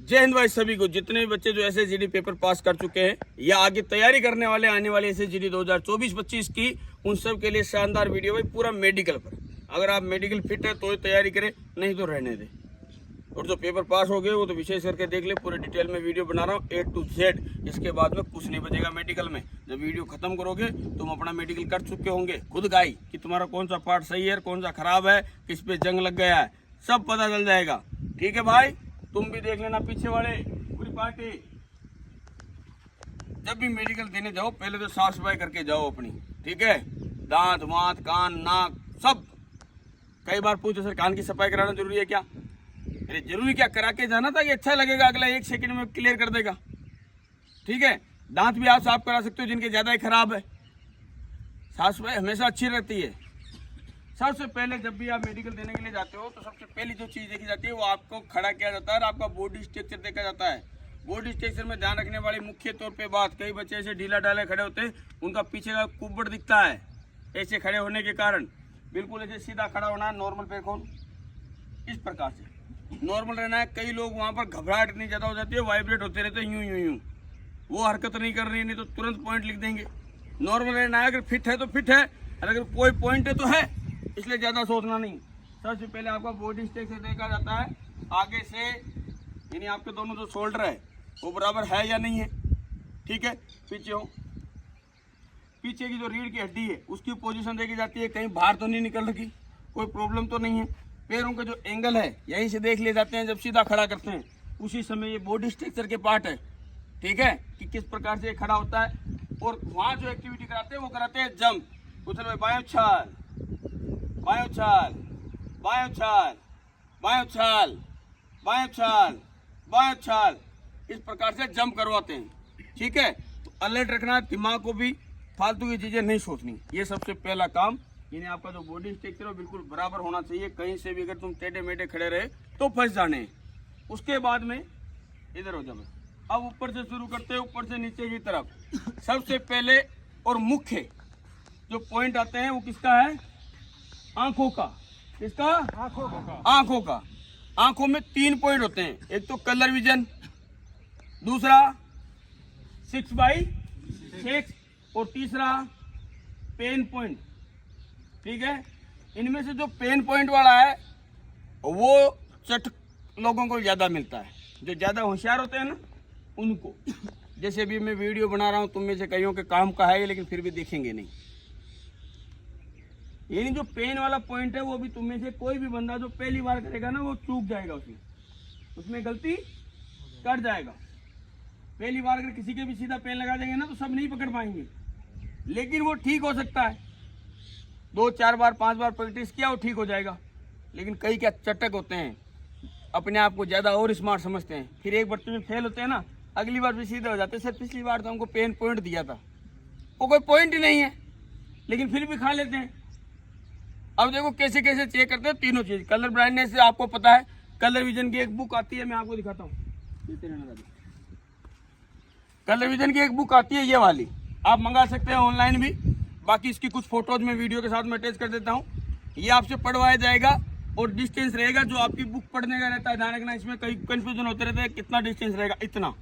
जय हिंद भाई सभी को। जितने भी बच्चे जो एसएसजीडी पेपर पास कर चुके हैं या आगे तैयारी करने वाले आने वाले एसएसजीडी 2024-25 की, उन सब के लिए शानदार वीडियो भाई, पूरा मेडिकल पर। अगर आप मेडिकल फिट है तो तैयारी करें, नहीं तो रहने दें। और जो पेपर पास हो गए वो तो विशेष करके देख ले, पूरे डिटेल में वीडियो बना रहा हूँ A to Z। इसके बाद में कुछ नहीं बचेगा मेडिकल में। जब वीडियो खत्म करोगे तुम अपना मेडिकल कर चुके होंगे, खुद गाई कि तुम्हारा कौन सा पार्ट सही है, कौन सा खराब है, किस पे जंग लग गया है, सब पता चल जाएगा। ठीक है भाई, तुम भी देख लेना पीछे वाले पूरी पार्टी। जब भी मेडिकल देने जाओ पहले तो साफ सफाई करके जाओ अपनी, ठीक है। दांत वांत कान नाक सब। कई बार पूछो सर कान की सफाई कराना जरूरी है क्या? अरे जरूरी क्या, करा के जाना था कि अच्छा लगेगा, अगला 1 सेकंड में क्लियर कर देगा। ठीक है, दांत भी आप साफ करा सकते हो जिनके ज्यादा ही खराब है। साफ सफाई हमेशा अच्छी रहती है। सबसे पहले जब भी आप मेडिकल देने के लिए जाते हो तो सबसे पहली जो चीज़ देखी जाती है वो आपको खड़ा किया जाता है और आपका बॉडी स्ट्रक्चर देखा जाता है। बॉडी स्ट्रक्चर में ध्यान रखने वाली मुख्य तौर पे बात, कई बच्चे ऐसे ढीला ढाले खड़े होते हैं, उनका पीछे का कुब्बड़ दिखता है ऐसे खड़े होने के कारण। बिल्कुल ऐसे सीधा खड़ा होना है, नॉर्मल पैर खोल, इस प्रकार से नॉर्मल रहना है। कई लोग वहाँ पर घबराहट इतनी ज़्यादा हो जाती है, वाइब्रेट होते रहते हैं यूं यूं यूं, वो हरकत नहीं कर रही है, नहीं तो तुरंत पॉइंट लिख देंगे। नॉर्मल रहना है, अगर फिट है तो फिट है, अगर कोई पॉइंट है तो है, इसलिए ज़्यादा सोचना नहीं। सबसे पहले आपका बॉडी स्ट्रक्चर देखा जाता है आगे से, यानी आपके दोनों जो शोल्डर है वो बराबर है या नहीं है। ठीक है, पीछे हो, पीछे की जो रीढ़ की हड्डी है उसकी पोजीशन देखी जाती है, कहीं बाहर तो नहीं निकल रही, कोई प्रॉब्लम तो नहीं है। पैरों का जो एंगल है यहीं से देख लिए जाते हैं जब सीधा खड़ा करते हैं, उसी समय ये बॉडी स्ट्रक्चर के पार्ट है। ठीक है, कि किस प्रकार से ये खड़ा होता है। और वहाँ जो एक्टिविटी कराते हैं वो कराते हैं जंप। उछल में बाएं उछाल, बाएं उछाल, बाएं उछाल, बाएं उछाल, बाएं उछाल, बाएं उछाल, इस प्रकार से जंप करवाते हैं। ठीक है, तो अलर्ट रखना, दिमाग को भी फालतू की चीजें नहीं सोचनी, ये सबसे पहला काम। यानी आपका जो बॉडी स्ट्रक्चर है बिल्कुल बराबर होना चाहिए। कहीं से भी अगर तुम टेढ़े मेढ़े खड़े रहे तो फंस जाने। उसके बाद में इधर हो जाओ। अब ऊपर से शुरू करते हैं, ऊपर से नीचे की तरफ। सबसे पहले और मुख्य जो पॉइंट आते हैं वो किसका है? आंखों का। किसका? आंखों का। आंखों का। आंखों में 3 पॉइंट होते हैं, एक तो कलर विजन, दूसरा 6/6 और तीसरा पेन पॉइंट। ठीक है, इनमें से जो पेन पॉइंट वाला है वो चट लोगों को ज्यादा मिलता है, जो ज्यादा होशियार होते हैं ना उनको। जैसे भी मैं वीडियो बना रहा हूँ, तुम में से कईयों के काम का है लेकिन फिर भी देखेंगे नहीं। यानी जो पेन वाला पॉइंट है वो भी तुम में से कोई भी बंदा जो पहली बार करेगा ना वो चूक जाएगा, उसमें गलती कर जाएगा। पहली बार अगर किसी के भी सीधा पेन लगा देंगे ना तो सब नहीं पकड़ पाएंगे, लेकिन वो ठीक हो सकता है। 2-4 बार 5 बार प्रैक्टिस किया वो ठीक हो जाएगा। लेकिन कई क्या चटक होते हैं, अपने आप को ज्यादा और स्मार्ट समझते हैं, फिर एक बार तुम्हें फेल होते हैं ना, अगली बार भी सीधे हो जाते हैं। सर पिछली बार तो हमको पेन पॉइंट दिया था, वो कोई पॉइंट ही नहीं है, लेकिन फिर भी खा लेते हैं। अब देखो कैसे कैसे चेक करते हैं तीनों चीज। कलर ब्राइटनेस से आपको पता है, कलर विजन की एक बुक आती है, मैं आपको दिखाता हूँ। कलर विजन की एक बुक आती है ये वाली, आप मंगा सकते हैं ऑनलाइन भी। बाकी इसकी कुछ फोटोज में वीडियो के साथ में अटैच कर देता हूँ। ये आपसे पढ़वाया जाएगा और डिस्टेंस रहेगा जो आपकी बुक पढ़ने का रहता है। ध्यान रखना, इसमें कई कंफ्यूजन होते रहते हैं, कितना डिस्टेंस रहेगा, इतना।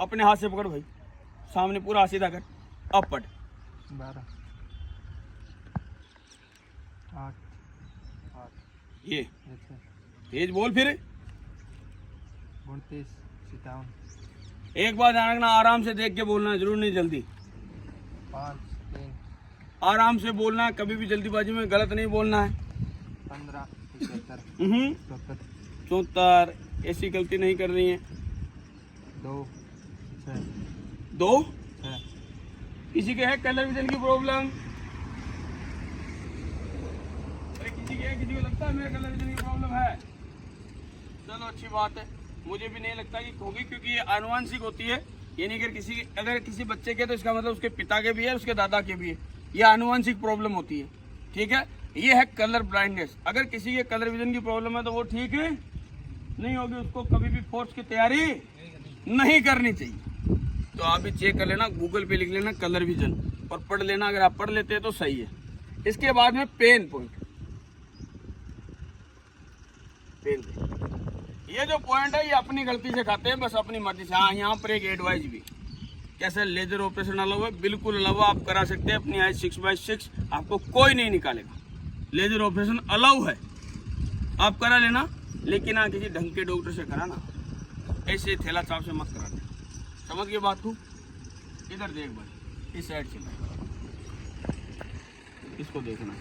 अपने हाथ से पकड़ भाई, सामने पूरा सीधा कर, अब पढ़। 12 8 ये तेज बोल, फिर 29 57 एक बार ध्यान रखना, आराम से देख के बोलना है, जरूर नहीं जल्दी। 5 3 आराम से बोलना है, कभी भी जल्दीबाजी में गलत नहीं बोलना है। 15 73 74 ऐसी गलती नहीं करनी है। 2 6 2 किसी के है कलर विजन की प्रॉब्लम? अरे किसी को लगता है मेरे कलर विजन की प्रॉब्लम है? चलो अच्छी बात है, मुझे भी नहीं लगता कि होगी, क्योंकि ये आनुवंशिक होती है। यानी अगर किसी बच्चे के तो इसका मतलब उसके पिता के भी है, उसके दादा के भी है, ये आनुवंशिक प्रॉब्लम होती है। ठीक है, ये है कलर ब्लाइंडनेस। अगर किसी के कलर विजन की प्रॉब्लम है तो वो ठीक है नहीं होगी, उसको कभी भी फोर्स की तैयारी नहीं करनी चाहिए। तो आप भी चेक कर लेना, गूगल पे लिख लेना कलर विजन और पढ़ लेना, अगर आप पढ़ लेते हैं तो सही है। इसके बाद में पेन पॉइंट। पेन ये जो पॉइंट है ये अपनी गलती से खाते हैं, बस अपनी मर्जी से। हाँ, यहाँ पर एक एडवाइस भी, कैसे लेजर ऑपरेशन अलाउ है, बिल्कुल अलाउ, आप करा सकते हैं अपनी आइज 6/6, आपको कोई नहीं निकालेगा। लेजर ऑपरेशन अलाउ है, आप करा लेना, लेकिन हाँ किसी ढंग के डॉक्टर से कराना, ऐसे थैला चाप से मत कराना। समझ गए बात को? इधर देख भाई, इस साइड से इसको देखना।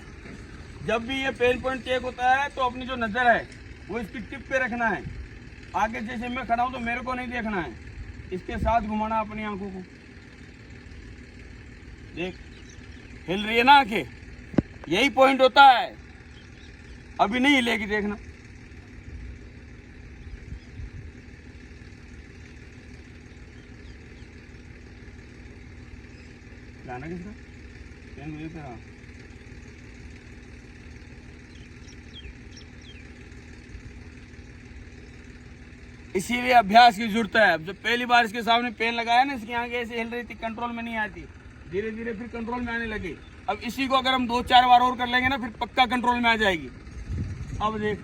जब भी ये पेन पॉइंट चेक होता है तो अपनी जो नज़र है वो इसकी टिप पे रखना है। आगे जैसे मैं खड़ा हूं तो मेरे को नहीं देखना है, इसके साथ घुमाना अपनी आंखों को। देख, हिल रही है ना आंखें, यही पॉइंट होता है। अभी नहीं हिलेगी, देखना। गाना किसका? पेन मुझे तेरा। इसीलिए अभ्यास की जरूरत है। अब जब पहली बार इसके सामने पेन लगाया ना, इसकी आंखें ऐसे हिल रही थी, कंट्रोल में नहीं आती, धीरे धीरे फिर कंट्रोल में आने लगी। अब इसी को अगर हम 2-4 बार और कर लेंगे ना, फिर पक्का कंट्रोल में आ जाएगी। अब देख,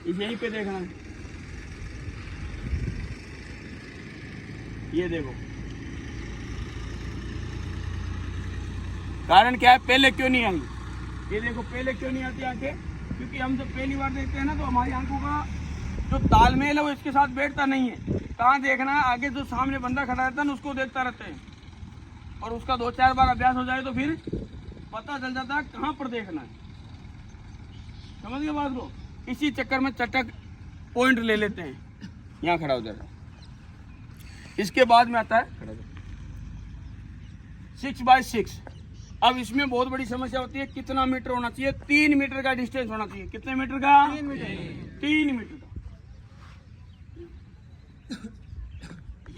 इस यहीं पे देखना, ये देखो। कारण क्या है, पहले क्यों नहीं आई? ये देखो, पहले क्यों नहीं आती आंखें? क्योंकि हम जब पहली बार देखते हैं ना, तो हमारी आंखों का जो तालमेल है वो इसके साथ बैठता नहीं है। कहाँ देखना है? आगे जो सामने बंदा खड़ा रहता है ना, उसको देखता रहते हैं, और उसका 2-4 बार अभ्यास हो जाए तो फिर पता चल जाता है कहाँ पर देखना है। समझ गए बात को? इसी चक्कर में चटक पॉइंट ले लेते हैं। यहाँ खड़ा हो जाएगा। इसके बाद में आता है 6/6। अब इसमें बहुत बड़ी समस्या होती है, कितना मीटर होना चाहिए? 3 मीटर का डिस्टेंस होना चाहिए। कितने मीटर का? 3 मीटर का।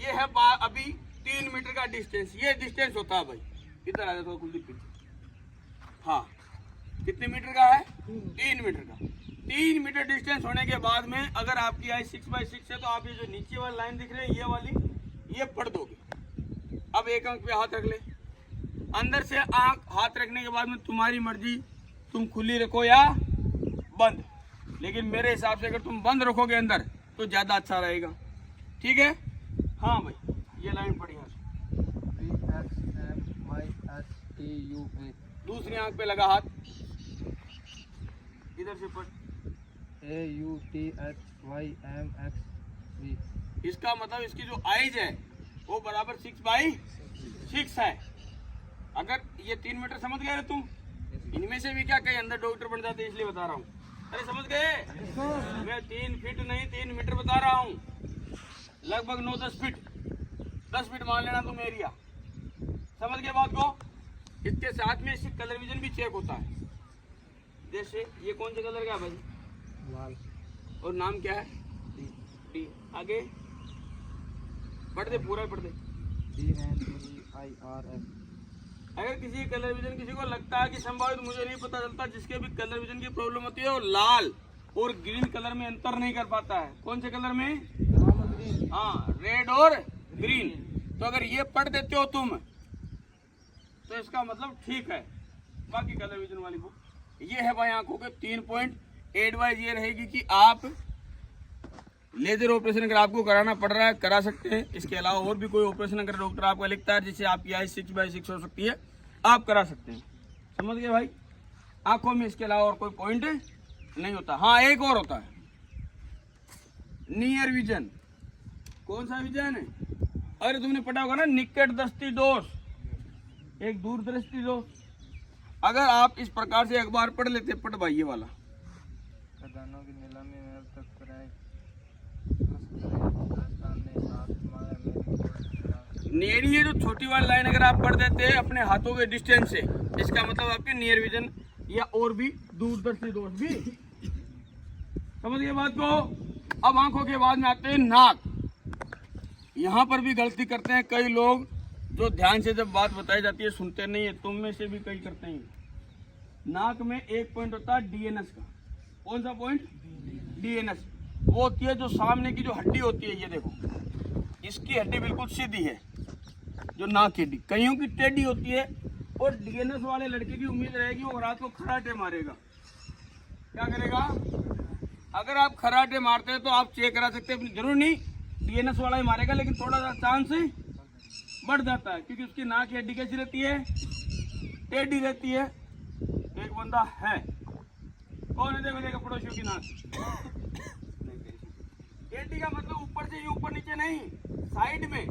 ये है अभी 3 मीटर का डिस्टेंस, ये डिस्टेंस होता है भाई। इधर आ जाता है कुलदीप पीछे। हाँ, कितने मीटर का है? 3 मीटर का। 3 मीटर डिस्टेंस होने के बाद में अगर आपकी आई 6/6 है, तो आप ये जो नीचे वाली लाइन दिख रही है, ये वाली, ये पढ़ दोगे। अब एक आंख पे हाथ रख ले, अंदर से आंख हाथ रखने के बाद में तुम्हारी मर्जी, तुम खुली रखो या बंद, लेकिन मेरे हिसाब से अगर तुम बंद रखोगे अंदर तो ज्यादा अच्छा रहेगा। ठीक है? हाँ भाई, ये लाइन पढ़ी है। दूसरी आंख पे लगा हाथ, इधर से पढ़। AUTHYMXV। इसका मतलब इसकी जो आइज है वो बराबर 6/6 है। अगर ये 3 मीटर समझ गए तुम, इनमें से भी क्या कहीं अंदर डॉक्टर बन जाते, इसलिए बता रहा हूँ। अरे समझ गए? मैं 3 फीट नहीं 3 मीटर बता रहा हूँ, लगभग 9-10 फीट, 10 फीट मान लेना तुम एरिया। समझ गए बात को? इसके साथ में इसकी कलर विजन भी चेक होता है। जैसे ये कौन से कलर का है भाई? लाल। और नाम क्या है? डी। आगे पढ़ दे, पूरा पढ़ दे। DNEIRF। अगर किसी कलर विजन किसी को लगता है कि संभावित, मुझे नहीं पता चलता, जिसके भी कलर विजन की प्रॉब्लम होती है वो लाल और ग्रीन कलर में अंतर नहीं कर पाता है। कौन से कलर में? हाँ, रेड और ग्रीन। तो अगर ये पढ़ देते हो तुम तो इसका मतलब ठीक है। बाकी कलर विजन वाली बुक ये है भाई, आंखों के 3 पॉइंट। एडवाइस ये रहेगी कि आप लेजर ऑपरेशन अगर आपको कराना पड़ रहा है, करा सकते हैं। इसके अलावा और भी कोई ऑपरेशन अगर डॉक्टर आपको लिखता है जिससे आपकी आई 6/6 हो सकती है, आप करा सकते हैं। समझ गए भाई? आंखों में इसके अलावा और कोई पॉइंट नहीं होता। हाँ, एक और होता है, नियर विजन। कौन सा विजन है? अरे तुमने पढ़ा होगा ना, निकट दृष्टि दोष, एक दूरदृष्टि दोष। अगर आप इस प्रकार से अखबार पढ़ लेते, पढ़ भाई ये वाला, खदानों की नीलामी में अब तक कराए नियर, ये जो छोटी वाली लाइन अगर आप पढ़ देते हैं अपने हाथों के डिस्टेंस से, इसका मतलब आपके नियर विजन या और भी दूरदर्शी दोष भी। समझ गए बात को? अब आंखों के बाद में आते हैं नाक। यहाँ पर भी गलती करते हैं कई लोग, जो ध्यान से जब बात बताई जाती है सुनते नहीं है। तुम में से भी कई करते हैं। नाक में एक पॉइंट होता है डीएनएस का। कौन सा पॉइंट? डीएनएस। वो होती है जो सामने की जो हड्डी होती है, ये देखो, इसकी हड्डी बिल्कुल सीधी है, जो नाक की हड्डी। कईयों की टेढ़ी होती है, और डीएनएस वाले लड़के की उम्मीद रहेगी वो रात को खराटे मारेगा। क्या करेगा? अगर आप खराटे मारते हैं तो आप चेक करा सकते हैं, जरूर नहीं डीएनएस वाला ही मारेगा, लेकिन थोड़ा सा चांस बढ़ जाता है क्योंकि उसकी नाक की हड्डी कैसी रहती है, टेढ़ी रहती है। एक बंदा है, कौन है देखो, देखो पड़ोसियों की नाक टेढ़ी का मतलब ऊपर से ऊपर नीचे नहीं, साइड में,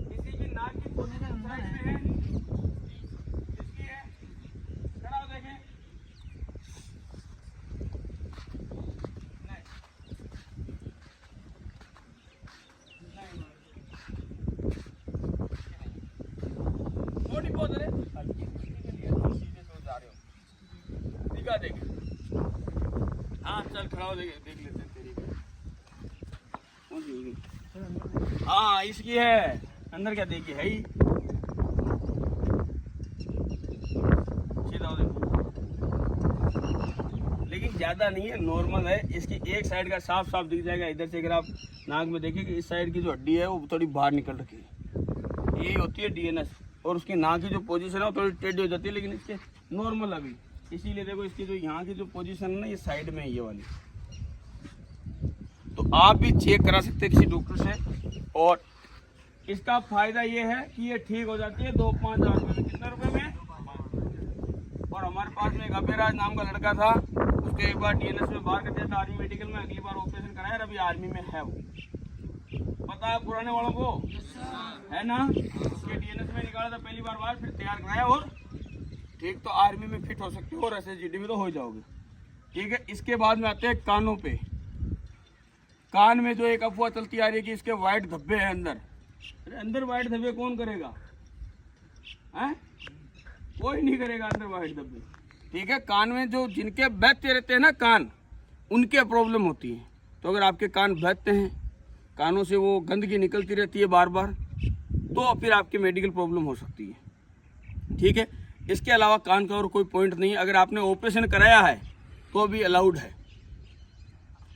किसी की नाक की पोजीशन साइड में है, इसकी है, खड़ा हो देखें, थोड़ी बहुत है, सीधे सोच जा रहे हो, दिखा देखे, हाँ चल खड़ा हो, देख लेते हैं तेरी, हाँ इसकी है, अंदर क्या देखिए है ही, सीधा हो देखो, लेकिन ज्यादा नहीं है, नॉर्मल है। इसकी एक साइड का साफ साफ दिख जाएगा, इधर से अगर आप नाक में देखिए कि इस साइड की जो हड्डी है वो थोड़ी बाहर निकल रखी है, यही होती है डीएनएस। और उसकी नाक की जो पोजीशन है वो थोड़ी टेढ़ी हो जाती है, लेकिन इसके नॉर्मल अभी, इसीलिए देखो इसकी जो यहाँ की जो पोजीशन है ना, ये साइड में है ये वाली। तो आप भी चेक करा सकते हैं किसी डॉक्टर से, और इसका फायदा ये है कि ये ठीक हो जाती है 2-5 हज़ार में। कितने रुपए में? और हमारे पास में एक अभयराज नाम का लड़का था, उसके एक बार डीएनएस में बाहर कर दिया था आर्मी मेडिकल में, अगली बार ऑपरेशन कराया, अभी आर्मी में है वो, पता है पुराने वालों को है ना, उसके डीएनएस में निकाला था पहली बार बाहर, फिर तैयार कराया और ठीक, तो आर्मी में फिट हो सकते हो और एसएसजीडी में तो हो जाओगे, ठीक है। इसके बाद में आते हैं कानों पे। कान में जो एक अफवाह चलती आ रही है कि इसके वाइट धब्बे हैं अंदर, अरे अंदर वाइट धब्बे कौन करेगा, हैं? कोई नहीं करेगा अंदर वाइट धब्बे, ठीक है। कान में जो जिनके बहते रहते हैं ना कान, उनके प्रॉब्लम होती है। तो अगर आपके कान बहते हैं, कानों से वो गंदगी निकलती रहती है बार बार, तो फिर आपकी मेडिकल प्रॉब्लम हो सकती है, ठीक है। इसके अलावा कान का और कोई पॉइंट नहीं, अगर आपने ऑपरेशन कराया है तो भी अलाउड है,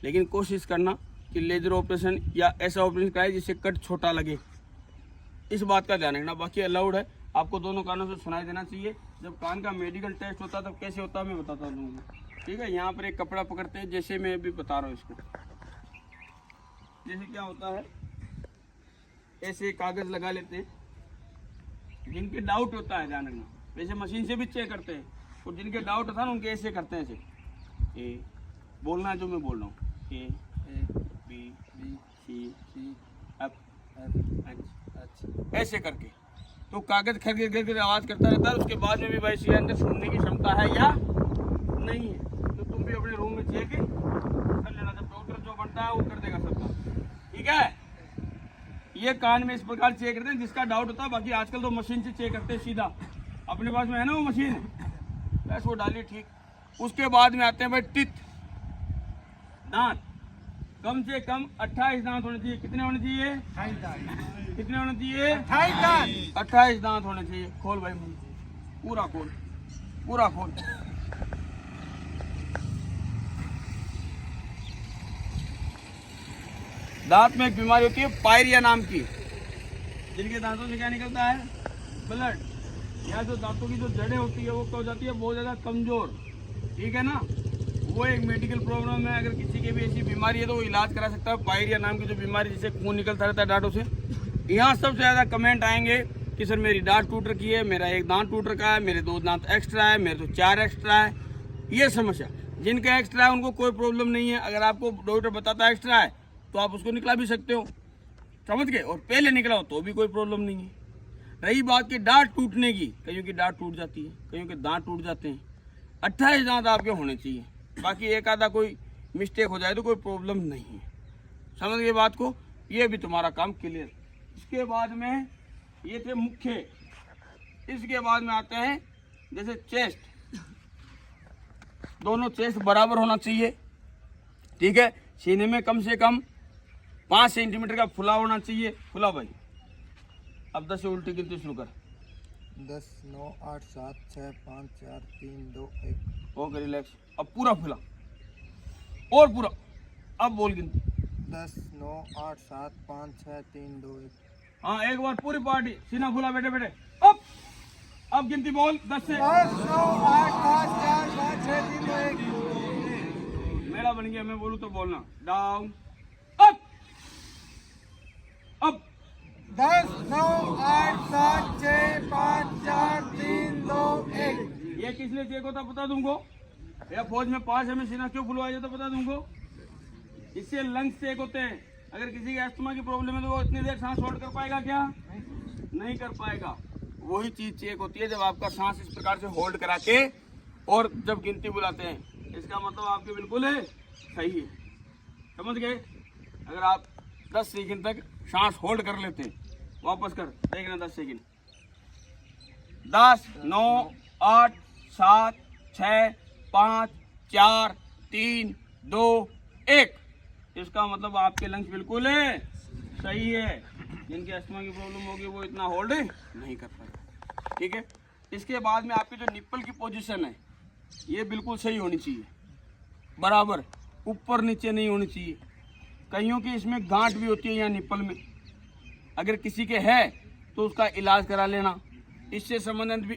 लेकिन कोशिश करना कि लेजर ऑपरेशन या ऐसा ऑपरेशन कराए जिससे कट छोटा लगे, इस बात का ध्यान रखना। बाकी अलाउड है, आपको दोनों कानों से सुनाई देना चाहिए। जब कान का मेडिकल टेस्ट होता है तब कैसे होता है मैं बताता हूँ, ठीक है। यहाँ पर एक कपड़ा पकड़ते हैं, जैसे मैं अभी बता रहा हूँ इसको, जैसे क्या होता है, ऐसे कागज लगा लेते हैं, जिनके डाउट होता है ध्यान रखना, वैसे मशीन से भी चेक करते हैं, और जिनके डाउट होता है ना उनके ऐसे करते हैं, ऐसे ए बोलना है जो मैं बोल रहा हूँ, ए बी सी एफ ऐसे करके, तो कागज खर खर आवाज करता रहता है। उसके बाद में भी भाई इसके अंदर सुनने की क्षमता है या नहीं है, तो तुम भी अपने रूम में चेक कर लेना, जब डॉक्टर जो बनता है वो कर देगा सबका, ठीक है। ये कान में इस प्रकार चेक करते हैं जिसका डाउट होता है, बाकी आजकल तो मशीन से चेक करते हैं सीधा, अपने पास में है ना वो मशीन, बस वो डालिए, ठीक। उसके बाद में आते हैं भाई टिथ, दांत, कम से कम 28 दांत होने चाहिए। कितने होने चाहिए? 28 दांत। कितने होने चाहिए? 28 दांत। 28 दांत होने चाहिए। खोल भाई मुंह, पूरा खोल, पूरा खोल। दांत में एक बीमारी होती है पायरिया नाम की, जिनके दांतों से क्या निकलता है? ब्लड, या जो दांतों की जो जड़ें होती है वो क्या हो जाती है? बहुत ज़्यादा कमजोर, ठीक है ना। वो एक मेडिकल प्रॉब्लम है, अगर किसी की भी ऐसी बीमारी है तो वो इलाज करा सकता है। पायरिया नाम की जो बीमारी, जिससे खून निकलता रहता है दांतों से। यहाँ सबसे ज़्यादा कमेंट आएंगे कि सर मेरी दांत टूट रखी है, मेरा एक दांत टूट रखा है, मेरे 2 दांत एक्स्ट्रा है, मेरे तो 4 एक्स्ट्रा है। ये समस्या, जिनका एक्स्ट्रा है उनको कोई प्रॉब्लम नहीं है। अगर आपको डॉक्टर बताता है एक्स्ट्रा है तो आप उसको निकला भी सकते हो, समझ गए, और पहले निकला हो तो भी कोई प्रॉब्लम नहीं है। रही बात की दांत टूटने की, कईयों की दांत टूट जाती है, कईयों के दांत टूट जाते हैं। 28 दांत आपके होने चाहिए, बाकी एक आधा कोई मिस्टेक हो जाए तो कोई प्रॉब्लम नहीं है। समझ गए बात को, ये भी तुम्हारा काम क्लियर। इसके बाद में ये थे मुख्य, इसके बाद में आते हैं जैसे चेस्ट, दोनों चेस्ट बराबर होना चाहिए, ठीक है। सीने में कम से कम 5 सेंटीमीटर का फुला होना चाहिए। फुला भाई, अब 10 से उल्टी गिनती शुरू कर। 10 9 8 7 6 5 4 3 2 1। Okay, relax. अब पूरा फुला और पूरा, अब बोल गिनती। 10 9 8 7 5 6 3 2 1। हाँ, एक बार पूरी पार्टी सीना फुला, बैठे बैठे। अब गिनती बोल 10 से। 10 9 8 7 4 5 6 3 2 1। टेढ़ा बन गया, मैं बोलूँ तो बोलना। Down, up, up. 10 9 8 7 6 5 4 3 2 1। ये किस लिए चेक होता पता तुमको? या फौज में 5 हमें सीना क्यों खुलवाया जाता पता तुमको? इससे लंग्स चेक होते हैं। अगर किसी के अस्थमा की प्रॉब्लम है तो वो इतनी देर सांस होल्ड कर पाएगा क्या? नहीं कर पाएगा। वही चीज चेक होती है जब आपका सांस इस प्रकार से होल्ड करा के और जब गिनती बुलाते हैं, इसका मतलब आपके बिल्कुल है सही है। समझ गए? अगर आप 10 सेकंड तक सांस होल्ड कर लेते हैं, वापस कर देखना 10 सेकंड। 10 9 8 7 6 5 4 3 2 1। इसका मतलब आपके लंग्स बिल्कुल है सही है। जिनके अस्थमा की प्रॉब्लम होगी वो इतना होल्ड नहीं कर पाएगा। ठीक है। इसके बाद में आपकी जो निप्पल की पोजीशन है ये बिल्कुल सही होनी चाहिए, बराबर, ऊपर नीचे नहीं होनी चाहिए। कईयों की इसमें गांठ भी होती है यहाँ निप्पल में, अगर किसी के है तो उसका इलाज करा लेना। इससे संबंधित भी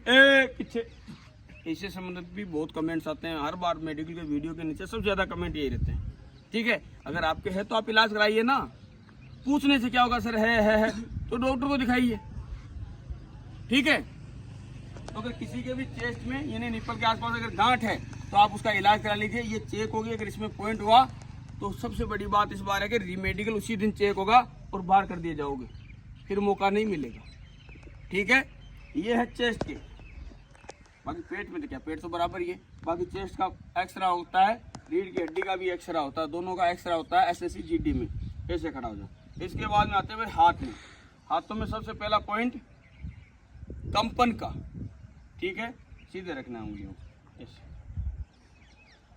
इससे संबंधित भी बहुत कमेंट्स आते हैं हर बार मेडिकल के वीडियो के नीचे, सबसे ज़्यादा कमेंट यही रहते हैं। ठीक है, अगर आपके है तो आप इलाज कराइए ना। पूछने से क्या होगा? सर है तो डॉक्टर को दिखाइए। ठीक है। तो अगर किसी के भी चेस्ट में यानी निप्पल के आसपास अगर गांठ है तो आप उसका इलाज करा लीजिए। ये चेक होगी, अगर इसमें पॉइंट हुआ तो सबसे बड़ी बात इस बार है कि रीमेडिकल उसी दिन चेक होगा और बाहर कर दिए जाओगे, फिर मौका नहीं मिलेगा। ठीक है। ये है चेस्ट के। बाकी पेट में तो क्या, पेट तो बराबर ही है। बाकी चेस्ट का एक्सरा होता है, रीढ़ की हड्डी का भी एक्सरा होता है, दोनों का एक्सरा होता है SSC GD में। ऐसे खड़ा हो जाओ। इसके बाद में आते हुए हाथ में। हाथों में सबसे पहला पॉइंट कंपन का। ठीक है, सीधे रखना है उंगलियों को ऐसे।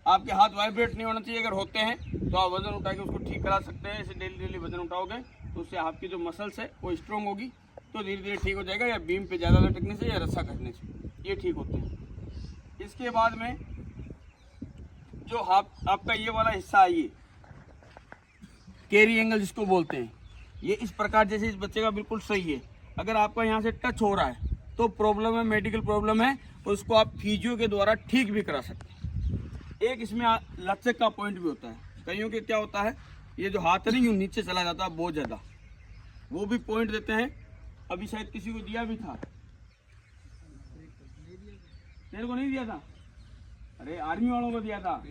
आपके हाथ वाइब्रेट नहीं होना चाहिए। अगर होते हैं तो आप वजन उठा के उसको ठीक करा सकते हैं। ऐसे डेली वजन उठाओगे तो उससे आपकी जो मसल्स है वो स्ट्रॉन्ग होगी, तो धीरे धीरे ठीक हो जाएगा। या बीम पे ज़्यादा लटकने से या रस्सा कटने से ये ठीक होते हैं। इसके बाद में जो हाथ आपका ये वाला हिस्सा है, ये कैरी एंगल जिसको बोलते हैं, ये इस प्रकार जैसे इस बच्चे का बिल्कुल सही है। अगर आपका यहाँ से टच हो रहा है तो प्रॉब्लम है, मेडिकल प्रॉब्लम है, तो उसको आप फिजियो के द्वारा ठीक भी करा सकते हैं। एक इसमें लचक का पॉइंट भी होता है। कईयों के क्या होता है, ये जो हाथ है ना यूँ नीचे चला जाता है बहुत ज़्यादा, वो भी पॉइंट देते हैं। अभी शायद किसी को दिया भी था, तेरे को नहीं दिया था? अरे आर्मी वालों को दिया था,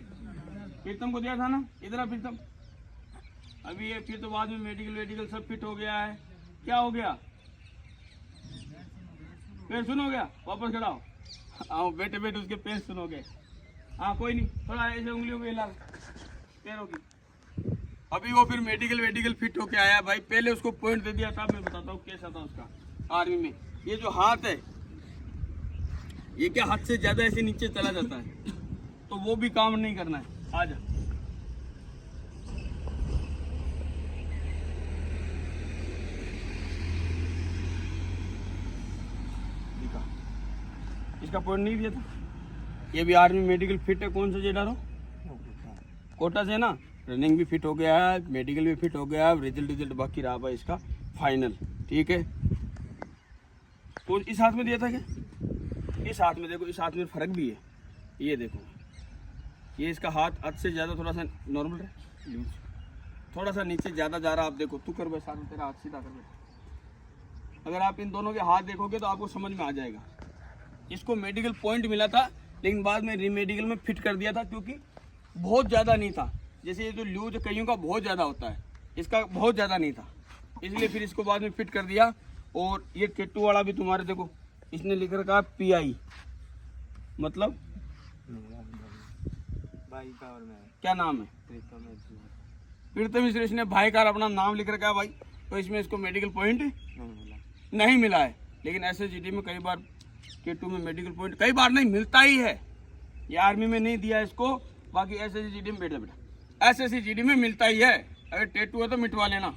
प्रीतम को दिया था ना। इधर आ प्रीतम। अभी ये फिर तो बाद में मेडिकल सब फिट हो गया है। क्या हो गया? पैर सुन हो गया, वापस खड़ा हो। आओ बैठे बैठे उसके पैर सुन हो गए। हाँ कोई नहीं, थोड़ा ऐसे उंगलियों को हिला पैरों की। अभी वो फिर मेडिकल फिट होके आया भाई। पहले उसको पॉइंट दे दिया था, मैं बताता हूँ कैसा था उसका आर्मी में। ये जो हाथ है ये क्या हाथ से ज्यादा ऐसे नीचे चला जाता है, तो वो भी काम नहीं करना है। आ जा। इसका पॉइंट नहीं दिया था। ये भी आर्मी मेडिकल फिट है। कौन सा जेडारो? कोटा से ना। रनिंग भी फिट हो गया है, मेडिकल भी फिट हो गया है। रिजल्ट बाकी रहा भाई इसका फाइनल। ठीक है। तो इस हाथ में दिया था क्या? इस हाथ में देखो, इस हाथ में फर्क भी है। ये देखो, ये इसका हाथ हाथ से ज़्यादा थोड़ा सा नॉर्मल है, थोड़ा सा नीचे ज़्यादा जा रहा। आप देखो, तू कर बैठा, तेरा हाथ सीधा कर बैठा। अगर आप इन दोनों के हाथ देखोगे तो आपको समझ में आ जाएगा। इसको मेडिकल पॉइंट मिला था, लेकिन बाद में रीमेडिकल में फिट कर दिया था क्योंकि बहुत ज़्यादा नहीं था। जैसे ये जो लूज कईयों का बहुत ज़्यादा होता है, इसका बहुत ज़्यादा नहीं था, इसलिए फिर इसको बाद में फिट कर दिया। और ये टेटू वाला भी तुम्हारे देखो, इसने लिख रखा है PI, मतलब भाई का। और मैं क्या नाम है? प्रीतम मिश्र। इसने भाई का अपना नाम लिख रखा है भाई, तो इसमें इसको मेडिकल पॉइंट नहीं मिला है। लेकिन SSGD में कई बार, K2 में मेडिकल पॉइंट कई बार नहीं मिलता ही है। ये आर्मी में नहीं दिया इसको, बाकी SSGD में बेटा SSGD में मिलता ही है। अगर टेटू है तो मिटवा लेना।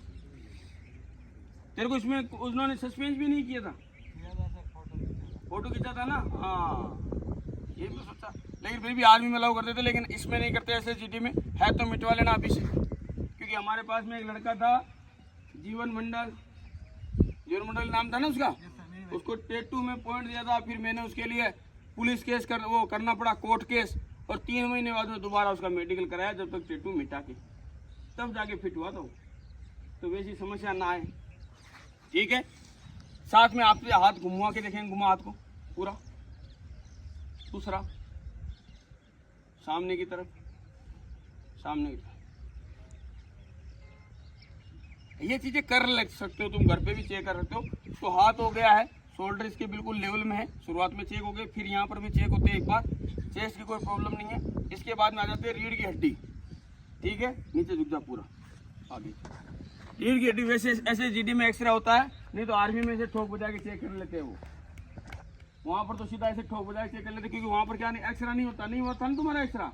तेरे को इसमें उन्होंने सस्पेंस भी नहीं किया था, फोटो खींचा था ना। हाँ, ये भी सोचा, लेकिन फिर भी आर्मी में अलाउ करते थे, लेकिन इसमें नहीं करते। SSGD में है तो मिटवा लेना अभी से। क्योंकि हमारे पास में एक लड़का था, जीवन मंडल नाम था ना उसका, उसको टेटू में पॉइंट दिया था। फिर मैंने उसके लिए पुलिस केस करना पड़ा, कोर्ट केस, और 3 महीने बाद में दोबारा उसका मेडिकल कराया, जब तक टेटू मिटा के तब जाके फिट हुआ। तो वैसी समस्या ना आए, ठीक है। साथ में आप हाथ घुमा के देखेंगे, घुमा हाथ को पूरा, दूसरा सामने की तरफ, सामने की तरफ। ये चीजें कर लग सकते हो, तुम घर पे भी चेक कर सकते हो। तो हाथ हो गया है, शोल्डर इसके बिल्कुल लेवल में है, शुरुआत में चेक हो गए, फिर यहाँ पर भी चेक होते हैं एक बार, चेस्ट की कोई प्रॉब्लम नहीं है। इसके बाद में आ जाते हैं रीढ़ की हड्डी, ठीक है, नीचे झुक जा पूरा आगे। रीढ़ की हड्डी वैसे ऐसे जीडी में एक्सरे होता है, नहीं तो आर्मी में से ठोक बजा के चेक कर लेते हैं वो, वहाँ पर तो सीधा ऐसे ठोक बजा के चेक कर लेते, क्योंकि वहाँ पर क्या नहीं एक्सरा नहीं होता, नहीं होता ना तुम्हारा एक्सरा,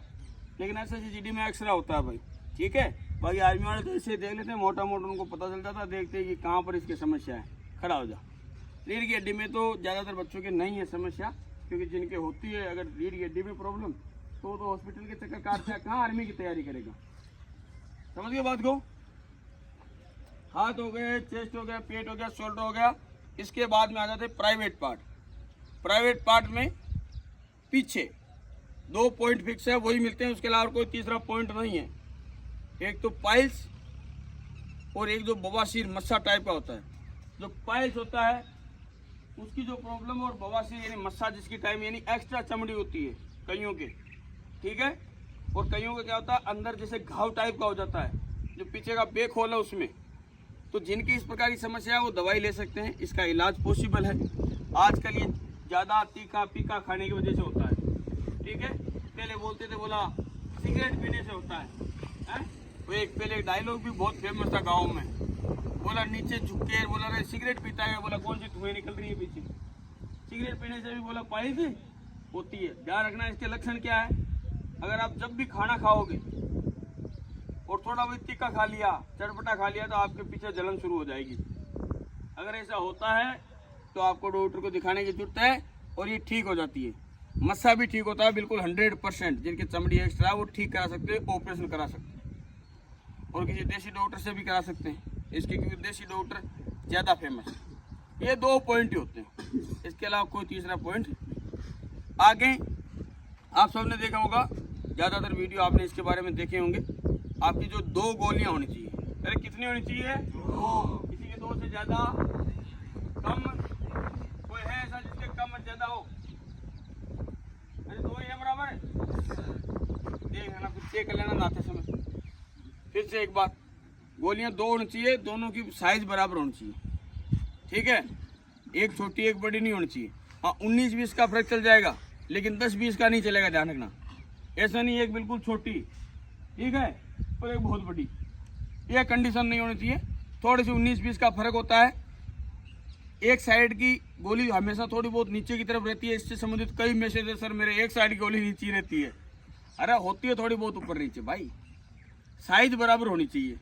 लेकिन ऐसे जीडी में एक्सरा होता है भाई, ठीक है। बाकी आर्मी वाले तो इसे देख लेते हैं, मोटा मोटा उनको पता चल जाता है, देखते हैं कि कहाँ पर इसकी समस्या है, खड़ा हो जा। रीढ़ की हड्डी में तो ज़्यादातर बच्चों के नहीं है समस्या, क्योंकि जिनके होती है अगर रीढ़ की हड्डी में प्रॉब्लम, तो हॉस्पिटल के चक्कर काटता है, कहाँ आर्मी की तैयारी करेगा। समझ गए बात को। हाथ हो गए, चेस्ट हो गया, पेट हो गया, शोल्डर हो गया। इसके बाद में आ जाते हैं प्राइवेट पार्ट। प्राइवेट पार्ट में पीछे 2 पॉइंट फिक्स है, वही मिलते हैं, उसके अलावा कोई तीसरा पॉइंट नहीं है। एक तो पाइल्स और एक जो बवासीर मस्सा टाइप का होता है। जो पाइल्स होता है उसकी जो प्रॉब्लम, और बवासीर यानी मस्सा जिसकी टाइम यानी एक्स्ट्रा चमड़ी होती है कईयों के, ठीक है। और कईयों का क्या होता है, अंदर जैसे घाव टाइप का हो जाता है, जो पीछे का बेक होल है उसमें। तो जिनकी इस प्रकार की समस्या है वो दवाई ले सकते हैं, इसका इलाज पॉसिबल है। आजकल ये ज़्यादा तीखा पीका खाने की वजह से होता है, ठीक है। पहले बोलते थे, बोला सिगरेट पीने से होता है। वो एक पहले एक डायलॉग भी बहुत फेमस था गाँव में, बोला नीचे झुक के, बोला रे सिगरेट पीता है, बोला कौन सी धुएं निकल रही है पीछे। सिगरेट पीने से भी बोला पाइल्स होती है। ध्यान रखना इसके लक्षण क्या है। अगर आप जब भी खाना खाओगे और थोड़ा बहुत तीखा खा लिया, चटपटा खा लिया, तो आपके पीछे जलन शुरू हो जाएगी। अगर ऐसा होता है तो आपको डॉक्टर को दिखाने की जरूरत है, और ये ठीक हो जाती है। मस्सा भी ठीक होता है बिल्कुल 100%। जिनकी चमड़ी एक्स्ट्रा है वो ठीक करा सकते हैं, ऑपरेशन करा सकते हैं, और किसी देसी डॉक्टर से भी करा सकते हैं इसके, क्योंकि देसी डॉक्टर ज़्यादा फेमस है। ये 2 पॉइंट ही होते हैं, इसके अलावा कोई तीसरा पॉइंट। आगे आप सबने देखा होगा, ज़्यादातर वीडियो आपने इसके बारे में देखे होंगे। आपकी जो 2 गोलियां होनी चाहिए, अरे कितनी होनी चाहिए? 2। किसी के 2 से ज़्यादा, कम कोई है ऐसा जिसके कम और ज़्यादा हो? अरे 2 ही है, बराबर है। देख लेना, फिर चेक कर लेना नाते समय। फिर से एक बात, गोलियां 2 होनी चाहिए, दोनों की साइज बराबर होनी चाहिए, ठीक है। एक छोटी एक बड़ी नहीं होनी चाहिए। हाँ 19-20 का फर्क चल जाएगा, लेकिन 10-20 का नहीं चलेगा, ध्यान रखना। ऐसा नहीं एक बिल्कुल छोटी, ठीक है, और एक बहुत बड़ी, यह कंडीशन नहीं होनी चाहिए। थोड़ी सी 19-20 का फर्क होता है। एक साइड की गोली हमेशा थोड़ी बहुत नीचे की तरफ रहती है। इससे संबंधित कई मैसेज है, सर मेरे एक साइड की गोली नीचे रहती है। अरे होती है थोड़ी बहुत ऊपर नीचे भाई, साइज बराबर होनी चाहिए,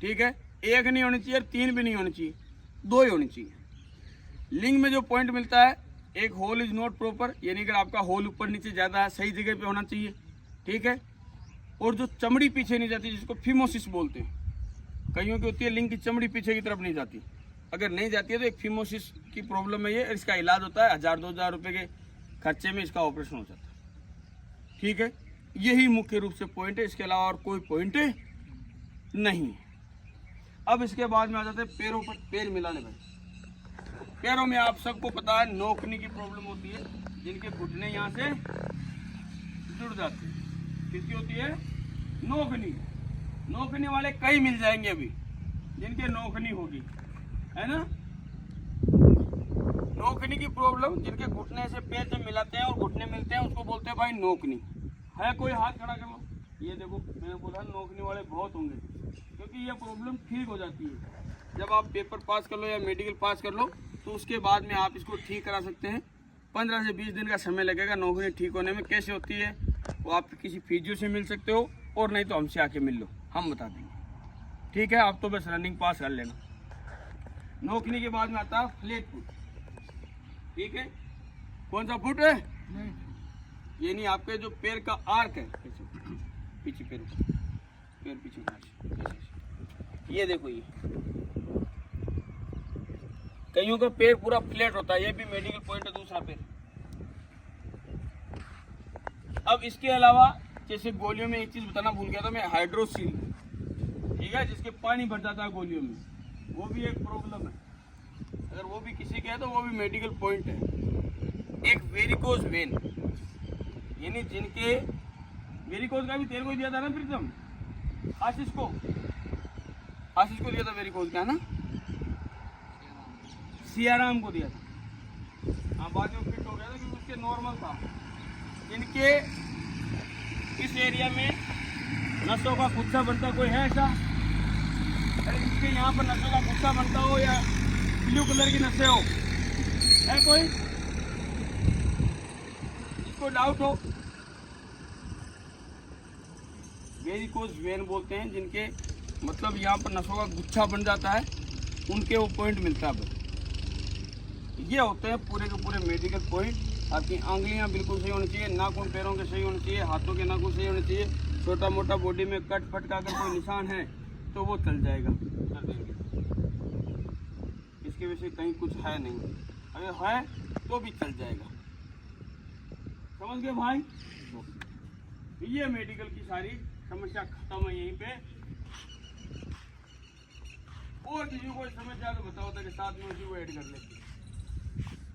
ठीक है। एक नहीं होनी चाहिए, 3 भी नहीं होनी चाहिए, 2 ही होनी चाहिए। लिंग में जो पॉइंट मिलता है, एक होल इज नॉट प्रॉपर, यानी अगर आपका होल ऊपर नीचे ज़्यादा है, सही जगह पे होना चाहिए, ठीक है। और जो चमड़ी पीछे नहीं जाती, जिसको फिमोसिस बोलते हैं, कईयों की होती है लिंग की चमड़ी पीछे की तरफ नहीं जाती। अगर नहीं जाती है तो एक फिमोसिस की प्रॉब्लम है ये। इसका इलाज होता है 1000-2000 रुपये के खर्चे में इसका ऑपरेशन हो जाता है, ठीक है। यही मुख्य रूप से पॉइंट है, इसके अलावा और कोई पॉइंट नहीं है। अब इसके बाद में आ जाते हैं पैरों पर, पैर मिलाने पर। पैरों में आप सबको पता है नोकनी की प्रॉब्लम होती है, जिनके घुटने यहाँ से जुड़ जाते हैं। किसकी होती है? नोकनी। नोकनी वाले कई मिल जाएंगे अभी जिनके नोकनी होगी, है ना। नोकनी की प्रॉब्लम, जिनके घुटने से पैर जब मिलाते हैं और घुटने मिलते हैं, उसको बोलते हैं भाई नोकनी। है कोई? हाथ खड़ा कर लो। ये देखो, मैंने बोला नोकनी वाले बहुत होंगे, क्योंकि ये प्रॉब्लम ठीक हो जाती है जब आप पेपर पास कर लो या मेडिकल पास कर लो, तो उसके बाद में आप इसको ठीक करा सकते हैं। 15 से 20 दिन का समय लगेगा नौकरी ठीक होने में। कैसे होती है वो आप किसी फिजियो से मिल सकते हो, और नहीं तो हमसे आके मिल लो, हम बता देंगे, ठीक है। आप तो बस रनिंग पास कर लेना। नौकरी के बाद में आता है फ्लैट फुट, ठीक है। कौन सा फुट है? यानी आपके जो पैर का आर्क है, पीछे पैर पीछे, ये देखो, ये कईयों का पैर पूरा फ्लैट होता है, ये भी मेडिकल पॉइंट है। दूसरा पैर अब इसके अलावा जैसे गोलियों में एक चीज़ बताना भूल गया था मैं, हाइड्रोसील, ठीक है, जिसके पानी भर जाता है गोलियों में, वो भी एक प्रॉब्लम है। अगर वो भी किसी के है तो वो भी मेडिकल पॉइंट है। एक वेरिकोज वेन, यानी जिनके वेरिकोज का भी तेरे को दिया था ना प्रीतम, आशीष को दिया था वेरिकोज का, है ना, सियाराम को दिया था। हाँ, बाद में फिट हो गया था क्योंकि उसके नॉर्मल था। इनके इस एरिया में नसों का गुच्छा बनता कोई है ऐसा? अरे जिसके यहाँ पर नसों का गुच्छा बनता हो या ब्लू कलर की नसें हो, है कोई इसको डाउट हो? वेरिकोज वेन बोलते हैं जिनके मतलब यहाँ पर नसों का गुच्छा बन जाता है, उनके वो पॉइंट मिलता है। ये होते हैं पूरे के पूरे मेडिकल पॉइंट। आपकी आंगलियां बिल्कुल सही होनी चाहिए, नाखून पैरों के सही होने चाहिए, हाथों के नाखून सही होने चाहिए, छोटा मोटा बॉडी में कट फट का अगर कोई निशान है तो वो चल जाएगा, कर देंगे। इसके वजह से कहीं कुछ है नहीं, अगर है तो भी चल जाएगा। समझ गए भाई? ये मेडिकल की सारी समस्या खत्म है यहीं पे। और किसी को समस्या तो बताओ ताकि साथ में उसी को ऐड कर लेते।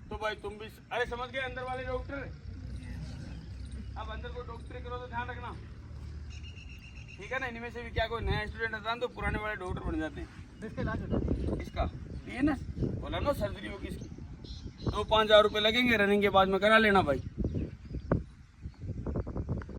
तो भाई तुम भी अरे समझ गए अंदर वाले डॉक्टर, अब अंदर को डॉक्टरी करो तो ध्यान रखना, ठीक है ना। इनमें से भी क्या कोई नया स्टूडेंट आता है तो पुराने वाले डॉक्टर बन जाते हैं। इसका ये ना बोला ना सर्जरी होगी इसकी, 2-5 हज़ार रुपये लगेंगे, रनिंग के बाद में करा लेना भाई।